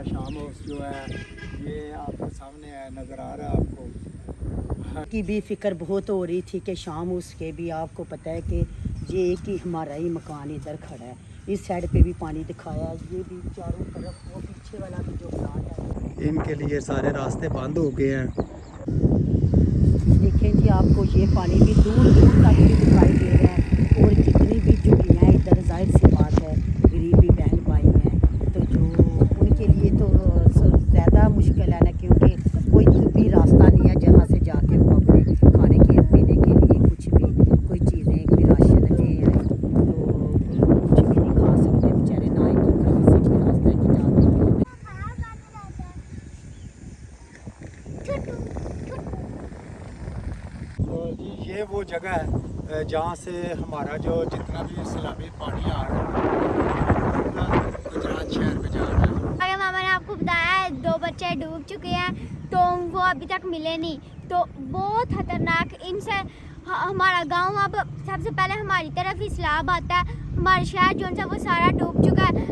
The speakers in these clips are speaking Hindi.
शाम हाउस जो है ये आपके सामने है, नज़र आ रहा है आपको। की भी फिक्र बहुत हो रही थी कि शाम उसके भी आपको पता है कि ये एक ही हमारा ही मकान इधर खड़ा है, इस साइड पे भी पानी दिखाया, ये भी चारों तरफ वो पीछे वाला भी जो प्लाट है इनके लिए सारे रास्ते बंद हो गए हैं। देखें जी आपको ये पानी भी दूर दूर तक भी दिखाई दे रहा है। और जितनी भी झुग्गियाँ इधर जाहिर सी बात है गरीबी बहन भाई हैं तो जो उनके लिए तो ज़्यादा मुश्किल है ना, क्योंकि कोई भी रास्ता नहीं है जहाँ से जाके वो अपने खाने के पीने के लिए कुछ भी कोई चीज़ें कोई राशन ले आए तो कुछ भी नहीं खा सकते बेचारे, ना ही कि कहीं से भी रास्ता है कि जाते। तो जी ये वो जगह है जहाँ से हमारा जो जितना भी सैलाबी पानी आ रहा है गुजरात शहर में जा रहा है। अरे मामा ने आपको बताया है 2 बच्चे डूब चुके हैं तो वो अभी तक मिले नहीं, तो बहुत खतरनाक इनसे हमारा गांव अब सबसे पहले हमारी तरफ ही सैलाब आता है, हमारा शहर जो है वो सारा डूब चुका है।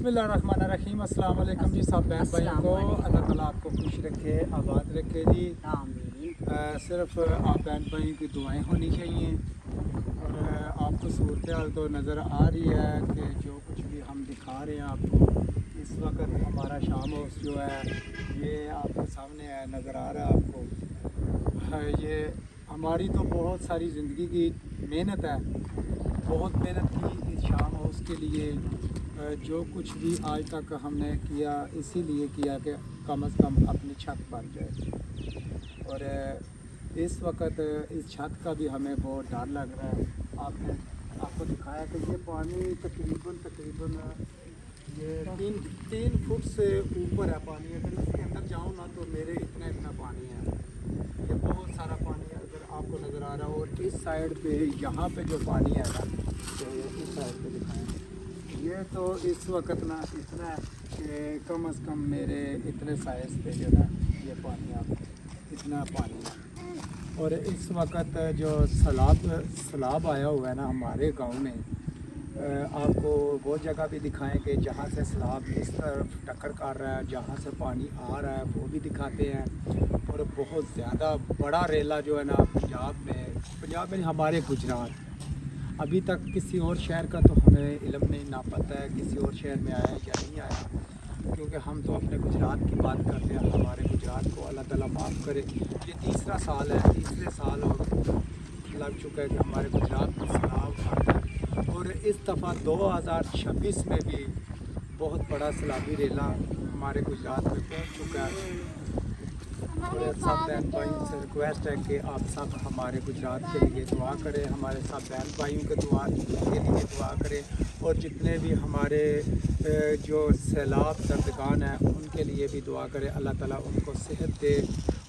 बिस्मिल्लाहिर्रहमानिर्रहीम। अस्सलाम वालेकुम जी सब बहन भाइयों को। अल्लाह ताला आपको खुश रखे, आबाद रखे जी। आमीन। सिर्फ आप बहन भाइयों की दुआएं होनी चाहिए। और आपको सूरत हाल तो नज़र आ रही है कि जो कुछ भी हम दिखा रहे हैं आपको, इस वक्त हमारा शाम हाउस जो है ये आपके सामने है, नज़र आ रहा है आपको। ये हमारी तो बहुत सारी ज़िंदगी की मेहनत है, बहुत मेहनत की इस शाम हाउस के लिए। जो कुछ भी आज तक हमने किया इसीलिए किया कि कम से कम अपनी छत बन जाए। और इस वक्त इस छत का भी हमें बहुत डर लग रहा है। आपको दिखाया कि ये पानी तकरीबन ये तीन फुट से ऊपर है पानी। अगर इसके अंदर जाऊँ ना तो मेरे इतना पानी है, ये बहुत सारा पानी है अगर आपको नज़र आ रहा हो। और इस साइड पे यहाँ पे जो पानी है ना, तो इस साइड पे दिखाएं, ये तो इस वक्त ना इतना है कि कम से कम मेरे इतने साइज़ पे जो है ये पानी आपको इतना पानी है। और इस वक्त जो सैलाब आया हुआ है ना हमारे गांव में, आपको वो जगह भी दिखाएं कि जहाँ से सैलाब इस तरफ टक्कर कर रहा है, जहाँ से पानी आ रहा है वो भी दिखाते हैं। और बहुत ज़्यादा बड़ा रेला जो है ना पंजाब में हमारे गुजरात, अभी तक किसी और शहर का तो हमें इल्म नहीं, ना पता है किसी और शहर में आया या नहीं आया, क्योंकि हम तो अपने गुजरात की बात करते हैं। हमारे गुजरात को अल्लाह ताला माफ़ करे। ये तीसरे साल और लग चुका है कि हमारे गुजरात में सैलाब आता है। और इस दफ़ा 2026 में भी बहुत बड़ा सैलाबी रेला हमारे गुजरात में पहुंच चुका है। और सब बहन भाइयों से रिक्वेस्ट है कि आप सब हमारे गुजरात के लिए दुआ करें, हमारे सब बहन भाइयों के लिए दुआ करें। और जितने भी हमारे जो सैलाब दर्दगान हैं उनके लिए भी दुआ करें। अल्लाह ताला उनको सेहत दे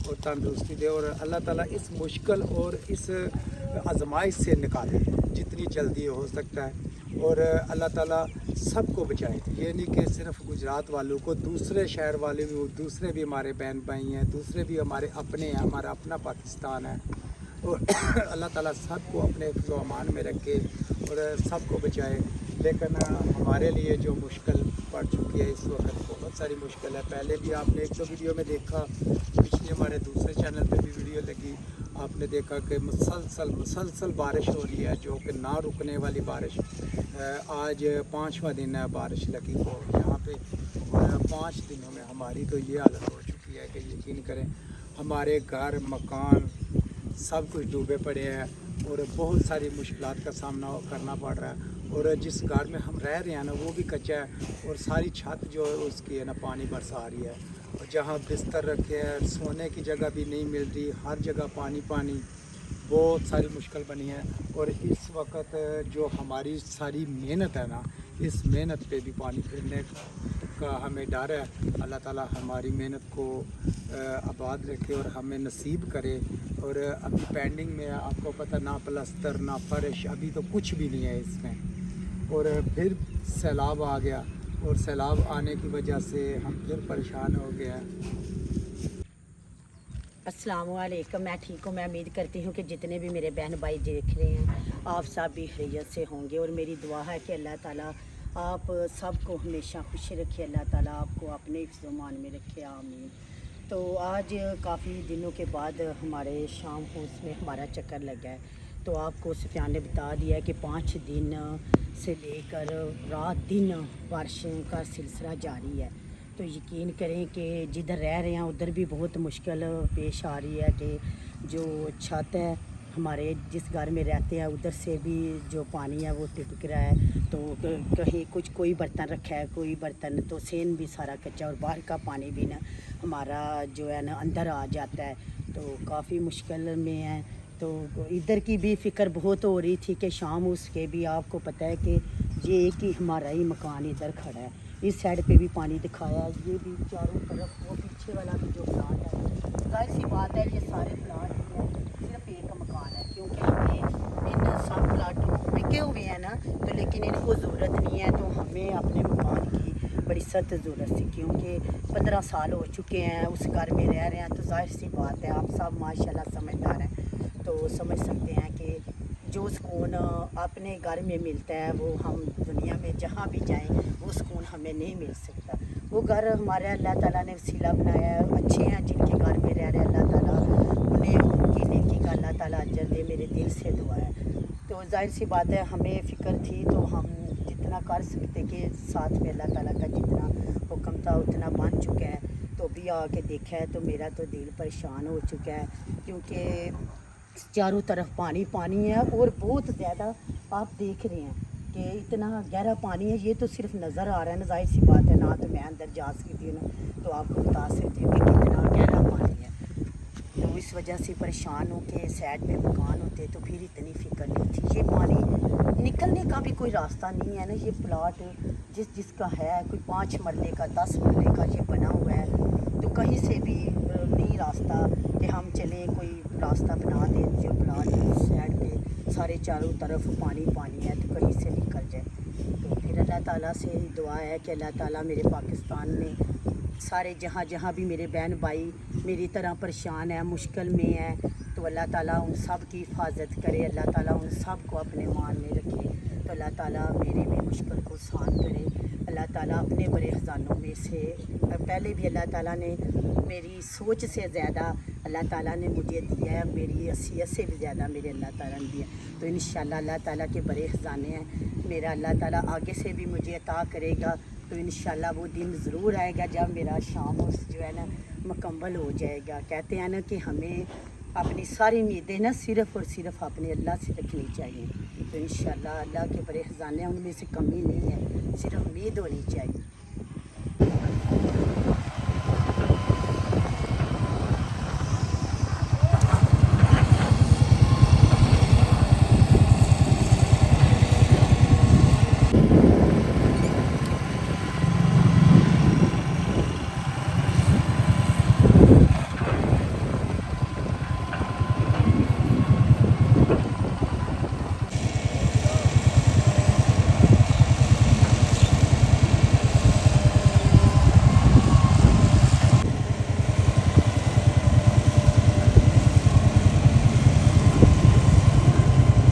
और तंदुरुस्ती दे, और अल्लाह ताला इस मुश्किल और इस आजमाइश से निकाले जितनी जल्दी हो सकता है। और अल्लाह ताला सबको बचाए। ये नहीं कि सिर्फ गुजरात वालों को, दूसरे शहर वाले भी, दूसरे भी हमारे बहन भाई हैं, दूसरे भी हमारे अपने हैं, हमारा अपना पाकिस्तान है। और अल्लाह ताला सबको अपने हिफ्ज़ व अमान में रखे और सबको बचाए। लेकिन हमारे लिए जो मुश्किल पड़ चुकी है इस वक्त, बहुत सारी मुश्किल है। पहले भी आपने एक दो वीडियो में देखा, पिछले हमारे दूसरे चैनल पे भी वीडियो लगी, आपने देखा कि मुसलसल बारिश हो रही है, जो कि ना रुकने वाली बारिश। आज 5वां दिन है बारिश लगी को यहाँ पे, और 5 दिनों में हमारी तो ये हालत हो चुकी है कि यकीन करें हमारे घर मकान सब कुछ डूबे पड़े हैं और बहुत सारी मुश्किलात का सामना करना पड़ रहा है। और जिस घर में हम रह रहे हैं ना वो भी कच्चा है, और सारी छत जो है उसकी है ना पानी बरसा रही है। और जहाँ बिस्तर रखे हैं सोने की जगह भी नहीं मिल रही, हर जगह पानी, बहुत सारी मुश्किल बनी है। और इस वक्त जो हमारी सारी मेहनत है ना, इस मेहनत पे भी पानी फिरने का हमें डर है। अल्लाह ताला हमारी मेहनत को आबाद रखे और हमें नसीब करे। और अभी पेंडिंग में है, आपको पता, ना प्लस्तर ना फर्श, अभी तो कुछ भी नहीं है इसमें। और फिर सैलाब आ गया, और सैलाब आने की वजह से हम फिर परेशान हो गए हैं। अस्सलामुअलैकुम। मैं ठीक हूँ। मैं उम्मीद करती हूँ कि जितने भी मेरे बहन भाई देख रहे हैं आप सब भी खैरियत से होंगे। और मेरी दुआ है कि अल्लाह ताला आप सबको हमेशा खुश रखे, अल्लाह ताला आपको अपने हिफ्ज़ व अमान में रखे, आमीन। तो आज काफ़ी दिनों के बाद हमारे शाम हाउस में हमारा चक्कर लगा है। तो आपको सुफियान ने बता दिया है कि 5 दिन से लेकर रात दिन बारिश का सिलसिला जारी है। तो यकीन करें कि जिधर रह रहे हैं उधर भी बहुत मुश्किल पेश आ रही है कि जो छत है हमारे जिस घर में रहते हैं उधर से भी जो पानी है वो टिपक रहा है। तो कहीं कोई बर्तन रखा है, कोई बर्तन तो सेन भी सारा कच्चा, और बाहर का पानी भी ना हमारा जो है ना अंदर आ जाता है। तो काफ़ी मुश्किल में है। तो इधर की भी फ़िक्र बहुत हो रही थी कि शाम उसके भी आपको पता है कि ये एक ही हमारा ही मकान इधर खड़ा है। इस साइड पे भी पानी दिखाया, ये भी चारों तरफ, वो पीछे वाला भी जो प्लाट है, जाहिर सी बात है ये सारे प्लाट सिर्फ एक मकान है, क्योंकि हमें इन सब प्लाटों को बिके हुए हैं ना, तो लेकिन इनको ज़रूरत नहीं है। तो हमें अपने मकान की बड़ी सख्त ज़रूरत थी, क्योंकि 15 साल हो चुके हैं उस घर में रह रहे हैं। तो जाहिर सी बात है, आप सब माशाल्लाह समझदार हैं तो समझ सकते हैं कि जो सुकून अपने घर में मिलता है वो हम दुनिया में जहाँ भी जाएं वो सुकून हमें नहीं मिल सकता। वो घर हमारे अल्लाह ताला ने वसीला बनाया है। अच्छे हैं जिनके घर में रह रहे अल्लाह ताला उन्हें उनकी नेकी का अल्लाह ताला अजर दे, मेरे दिल से दुआ है। तो जाहिर सी बात है हमें फ़िक्र थी तो हम जितना कर सकते कि साथ में अल्लाह ताला का जितना हुक्म था उतना बन चुका है। तो भी आके देखा है तो मेरा तो दिल परेशान हो चुका है, क्योंकि चारों तरफ पानी पानी है और बहुत ज़्यादा आप देख रहे हैं कि इतना गहरा पानी है। ये तो सिर्फ नज़र आ रहा है ना, जाहिर सी बात है ना, तो मैं अंदर जा सकती हूँ ना तो आपको बता सकती हूँ कि कितना गहरा पानी है। तो इस वजह से परेशान हो के साइड में मकान होते तो फिर इतनी फ़िक्र नहीं थी। ये पानी निकलने का भी कोई रास्ता नहीं है ना। ये प्लाट जिसका है कोई 5 मरले का 10 मरले का ये बना हुआ है, तो कहीं से भी नहीं रास्ता कि हम चलें, कोई रास्ता बना दें जो प्लाट साइड पे सारे चारों तरफ पानी पानी है तो कहीं से निकल जाए। तो फिर अल्लाह ताला से दुआ है कि अल्लाह ताला मेरे पाकिस्तान में सारे जहाँ जहाँ भी मेरे बहन भाई मेरी तरह परेशान है, मुश्किल में है, तो अल्लाह ताला उन सब की हिफाजत करे, अल्लाह ताला उन सब को अपने मान में रखे। तो अल्लाह ताला मेरी भी मुश्किल को आसान करे। अल्लाह ताला अपने बड़े ख़जानों में से पहले भी अल्लाह ताला ने मेरी सोच से ज़्यादा अल्लाह ताला ने मुझे दिया है, मेरी हैसियत से भी ज़्यादा मेरे अल्लाह ताला ने दिया। तो इंशाल्लाह अल्लाह ताला के बड़े ख़जाने हैं, मेरा अल्लाह ताला आगे से भी मुझे अता करेगा। तो इंशाल्लाह वो दिन ज़रूर आएगा जब मेरा शाम जो है ना मुकम्मल हो जाएगा। कहते हैं ना कि हमें अपनी सारी उम्मीदें ना सिर्फ़ और सिर्फ अपने अल्लाह से रखनी चाहिए। तो इंशाल्लाह अल्लाह के बड़े ख़जाने उनमें से कमी नहीं है, सिर्फ उम्मीद होनी चाहिए।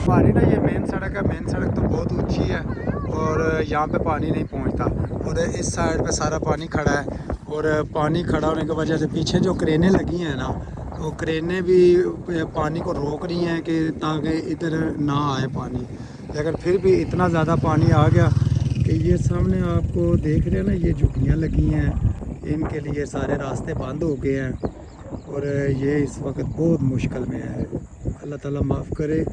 हमारी ना ये मेन सड़क है, मेन सड़क तो बहुत ऊंची है और यहाँ पे पानी नहीं पहुँचता, और इस साइड पे सारा पानी खड़ा है। और पानी खड़ा होने की वजह से पीछे जो क्रेनें लगी हैं ना, तो क्रेनें भी पानी को रोक रही हैं कि ताकि इधर ना आए पानी। लेकिन फिर भी इतना ज़्यादा पानी आ गया कि ये सामने आपको देख रहे हैं ना, ये झुग्गियाँ लगी हैं, इनके लिए सारे रास्ते बंद हो गए हैं और ये इस वक्त बहुत मुश्किल में है। अल्लाह ताला माफ़ करे।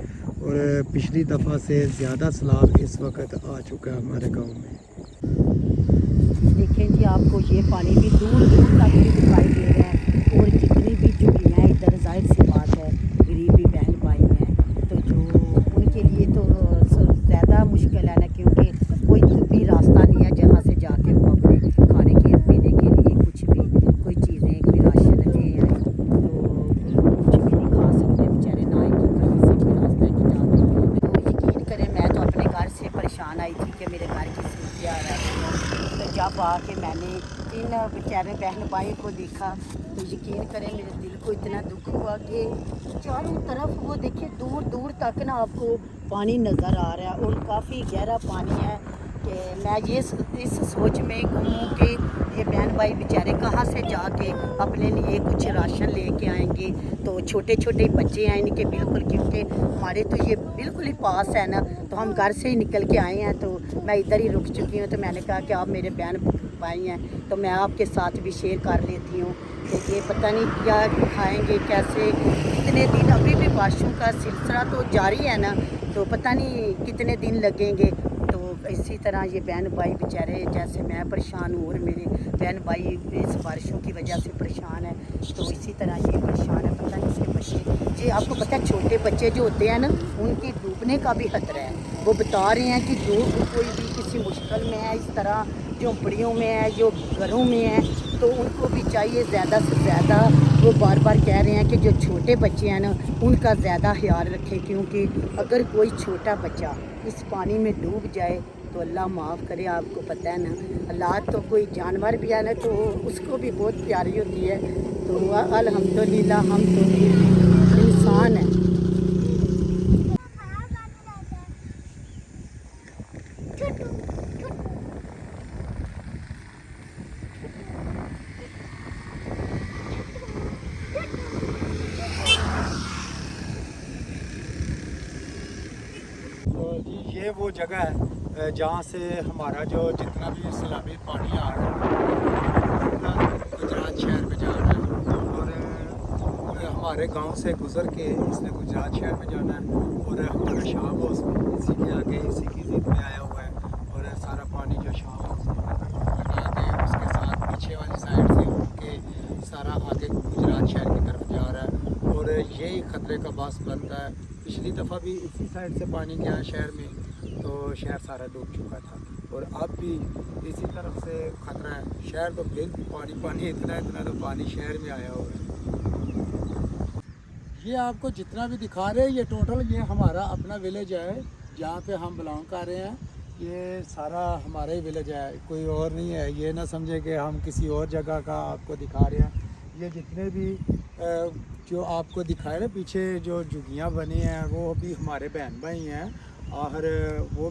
और पिछली दफ़ा से ज़्यादा सैलाब इस वक्त आ चुका है हमारे गांव में। देखें जी, आपको ये पानी भी दूर दूर तक भी दिखाई दे रहा है और जितनी भी झुग्गियाँ हैं इधर, जाहिर सी बात है गरीबी बहन भाई हैं तो जो उनके लिए तो ज़्यादा मुश्किल है ना, क्योंकि कोई भी रास्ता नहीं है जहाँ से जाके वो अपने खाने के पीने के लिए कुछ भी कोई चीज़ें कोई राशन ले आए, तो कुछ भी नहीं खा सकते बेचारे, ना ही कि कहीं से कोई रास्ता है कि जाते। तो यकीन करें मैं तो अपने घर से परेशान आई थी कि मेरे घर की सूरत आ रही है। तो जब आके मैंने इन बेचारे बहन भाई को देखा तो यकीन करें मेरे दिल को इतना दुख हुआ कि चारों तरफ वो देखिए दूर दूर तक ना आपको पानी नज़र आ रहा है और काफ़ी गहरा पानी है। कि मैं ये इस सोच में हूँ कि ये बहन भाई बेचारे कहाँ से जाके अपने लिए कुछ राशन लेके आएंगे। तो छोटे छोटे बच्चे हैं इनके बिल्कुल, क्योंकि हमारे तो ये बिल्कुल ही पास है ना, तो हम घर से ही निकल के आए हैं, तो मैं इधर ही रुक चुकी हूँ। तो मैंने कहा कि आप मेरे बहन भाई हैं तो मैं आपके साथ भी शेयर कर लेती हूँ कि ये पता नहीं क्या खाएंगे कैसे, कितने दिन अभी भी बारिशों का सिलसिला तो जारी है ना, तो पता नहीं कितने दिन लगेंगे। तो इसी तरह ये बहन भाई बेचारे जैसे मैं परेशान हूँ और मेरे बहन भाई इस बारिशों की वजह से परेशान है, तो इसी तरह ये परेशान है। पता नहीं इसके बच्चे जी, आपको पता है छोटे बच्चे जो होते हैं ना उनकी डूबने का भी खतरा है। वो बता रहे हैं कि जो कोई भी किसी मुश्किल में है, इस तरह झोंपड़ियों में है, जो घरों में है, तो उनको भी चाहिए ज़्यादा से ज़्यादा, वो बार बार कह रहे हैं कि जो छोटे बच्चे हैं ना उनका ज़्यादा ख्याल रखें, क्योंकि अगर कोई छोटा बच्चा इस पानी में डूब जाए तो अल्लाह माफ़ करे। आपको पता है ना, अल्लाह तो कोई जानवर भी है ना तो उसको भी बहुत प्यारी होती है। तो अल्हम्दुलिल्लाह हम तो इंसान हैं। तो जी ये वो जगह है जहाँ से हमारा जो जितना भी सैलाबी पानी आ रहा है गुजरात शहर में जा रहा है और हमारे गांव से गुज़र के इसने गुजरात शहर में जाना है और हमारा शाह हाउस इसी के आगे इसी की जिद में आया हुआ है और सारा पानी जो शाह हाउस लगा के उसके साथ पीछे वाली साइड से होके सारा आगे गुजरात शहर की तरफ जा रहा है और यही ख़तरे का बास बनता है। पिछली दफ़ा भी इसी साइड से पानी गया शहर में तो शहर सारा डूब चुका था और अब भी इसी तरफ से ख़तरा है। शहर तो फिर भी पानी इतना तो पानी शहर में आया हुआ है। ये आपको जितना भी दिखा रहे हैं ये टोटल ये हमारा अपना विलेज है जहाँ पे हम बिलोंग कर रहे हैं। ये सारा हमारा ही विलेज है, कोई और नहीं है। ये ना समझे कि हम किसी और जगह का आपको दिखा रहे हैं। ये जितने भी जो आपको दिखाए ना पीछे जो झुग्गियाँ बनी हैं वो भी हमारे बहन भाई हैं और वो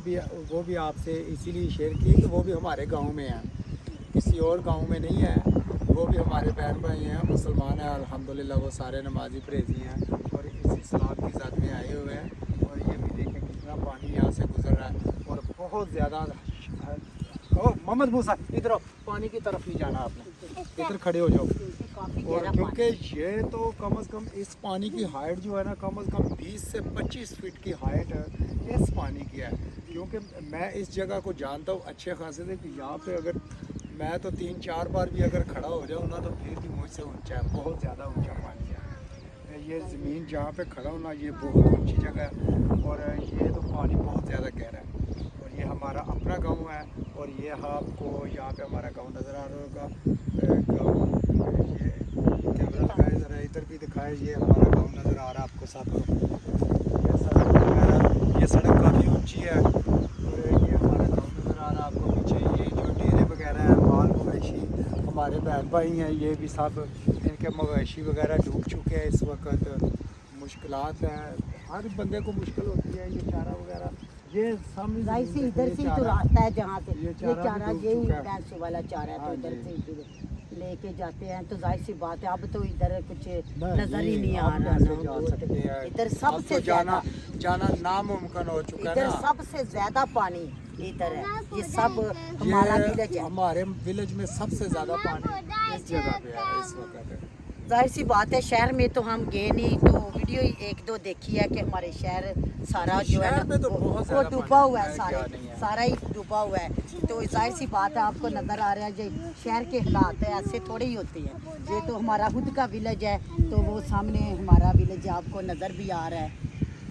भी आपसे इसीलिए शेयर किए कि वो भी हमारे गांव में हैं, किसी और गांव में नहीं है। वो भी हमारे बहन भाई हैं, मुसलमान हैं अल्हम्दुलिल्लाह। वो सारे नमाजी परहेज़ी हैं और इस इस्लाम की ज़ात में आए हुए हैं। और ये भी देखें कितना पानी यहाँ से गुजर रहा है और बहुत ज़्यादा। मोहम्मद मूसा इधर आओ, पानी की तरफ नहीं जाना आपने, इधर खड़े हो जाओ। और क्योंकि ये तो कम से कम इस पानी की हाइट जो है ना कम से कम 20 से 25 फीट की हाइट इस पानी की है। क्योंकि मैं इस जगह को जानता हूँ अच्छे खासे से कि यहाँ पे अगर मैं तो 3-4 बार भी अगर खड़ा हो जाऊँ ना तो फिर भी मुझसे ऊंचा है, बहुत ज़्यादा ऊंचा पानी है। ये ज़मीन जहाँ पे खड़ा हूँ ना ये बहुत ऊंची जगह है और ये तो पानी बहुत ज़्यादा गहरा है। और ये हमारा अपना गाँव है और ये आपको यहाँ पे हमारा गाँव नज़र आ रहा होगा। गाँव ये कैमरा लगाए ज़रा इधर भी दिखाए, ये हमारा गाँव नज़र आ रहा है आपको साथ में। ये सड़क काफ़ी ऊंची है और ये हमारा गाँव नज़र आ रहा है आपको पीछे। ये जो डेरे वगैरह हैं माल मवेशी हमारे बहन भाई हैं, ये भी सब इनके मवेशी वगैरह डूब चुके हैं। इस वक्त मुश्किलात हैं, हर बंदे को मुश्किल होती है। ये चारा वगैरह ये सब इधर से तो रास्ता है जहाँ से ये ये चारा चारा भी डूब यही चुका है। भैंस वाला चारा है, तो हाँ इधर जी। से इधर लेके जाते हैं तो जाहिर सी बात है अब तो इधर कुछ नजर ही नहीं, नहीं आ आप रहा कैसे ना। जा बहुत- सकते हैं? इधर अब सबसे तो जाना ज्यादा नामुमकिन हो चुका है इधर ना। सबसे ज्यादा पानी इधर है। ये सब हमारा ये विलेज है। हमारे विलेज में सबसे ज़्यादा पानी इस जगह पे है इस वक्त। जाहिर सी बात है शहर में तो हम गए नहीं, तो वीडियो ही 1-2 देखी है कि हमारे शहर सारा जो है शहर ना में तो बहुत वो ज़्यादा डूबा पानी हुआ है, है, क्या नहीं है। सारा ही डूबा हुआ है। तो जाहिर सी बात है आपको नज़र आ रहा है जो शहर के हालात है ऐसे थोड़ी ही होती है। ये तो हमारा खुद का विलेज है तो वो सामने हमारा विलेज आपको नज़र भी आ रहा है।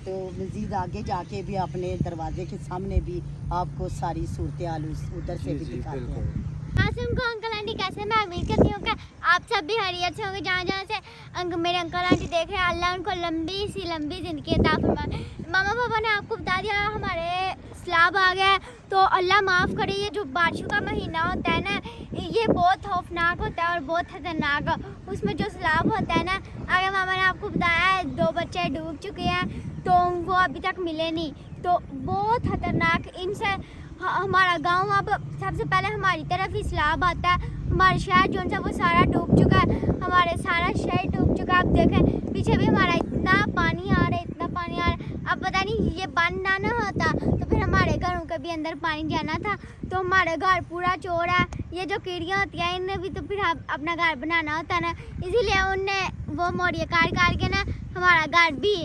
तो मज़ीद आगे जाके भी अपने दरवाजे के सामने भी आपको सारी सूरत हाल उधर से भी दिखाते हैं। आसिम को अंकल आंटी कैसे, मैं उम्मीद करती हूँ कि आप सब भी खैरियत से होंगे। जहाँ जहाँ से मेरे अंकल आंटी देख रहे हैं, अल्लाह उनको लंबी सी लंबी ज़िंदगी अता फरमाए। मामा पापा ने आपको बता दिया हमारे सैलाब आ गया है, तो अल्लाह माफ़ करे। ये जो बारिशों का महीना होता है ना ये बहुत खौफनाक होता है और बहुत खतरनाक। उसमें जो सैलाब होता है ना, आगे मामा ने आपको बताया है 2 बच्चे डूब चुके हैं तो वो अभी तक मिले नहीं, तो बहुत खतरनाक। इनसे हमारा गांव अब सबसे पहले हमारी तरफ ही सैलाब आता है। हमारा शहर जो है वो सारा डूब चुका है, हमारे सारा शहर डूब चुका है। आप देखें पीछे भी हमारा इतना पानी आ रहा है, इतना पानी आ रहा है। अब पता नहीं ये बंद ना होता तो फिर हमारे घरों के भी अंदर पानी जाना था, तो हमारा घर पूरा चौड़ा है। ये जो कीड़ियाँ होती हैं इन्हें भी तो फिर अपना घर बनाना होता है ना, इसीलिए उनने वो मोड़िया काट के ना हमारा घर भी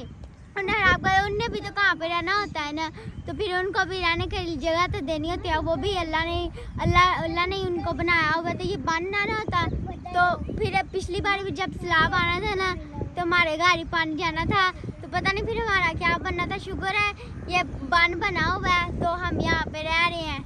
खराब करे। उनने भी तो कहाँ पे रहना होता है ना, तो फिर उनको भी रहने की जगह तो देनी होती है। वो भी अल्लाह ने उनको बनाया होगा, तो ये बंद ना होता तो फिर पिछली बार भी जब सैलाब आना था ना तो हमारे घर ही पानी जाना था, तो पता नहीं फिर हमारा क्या बनना था। शुक्र है ये बंद बना हुआ है तो हम यहाँ पे रह रहे हैं।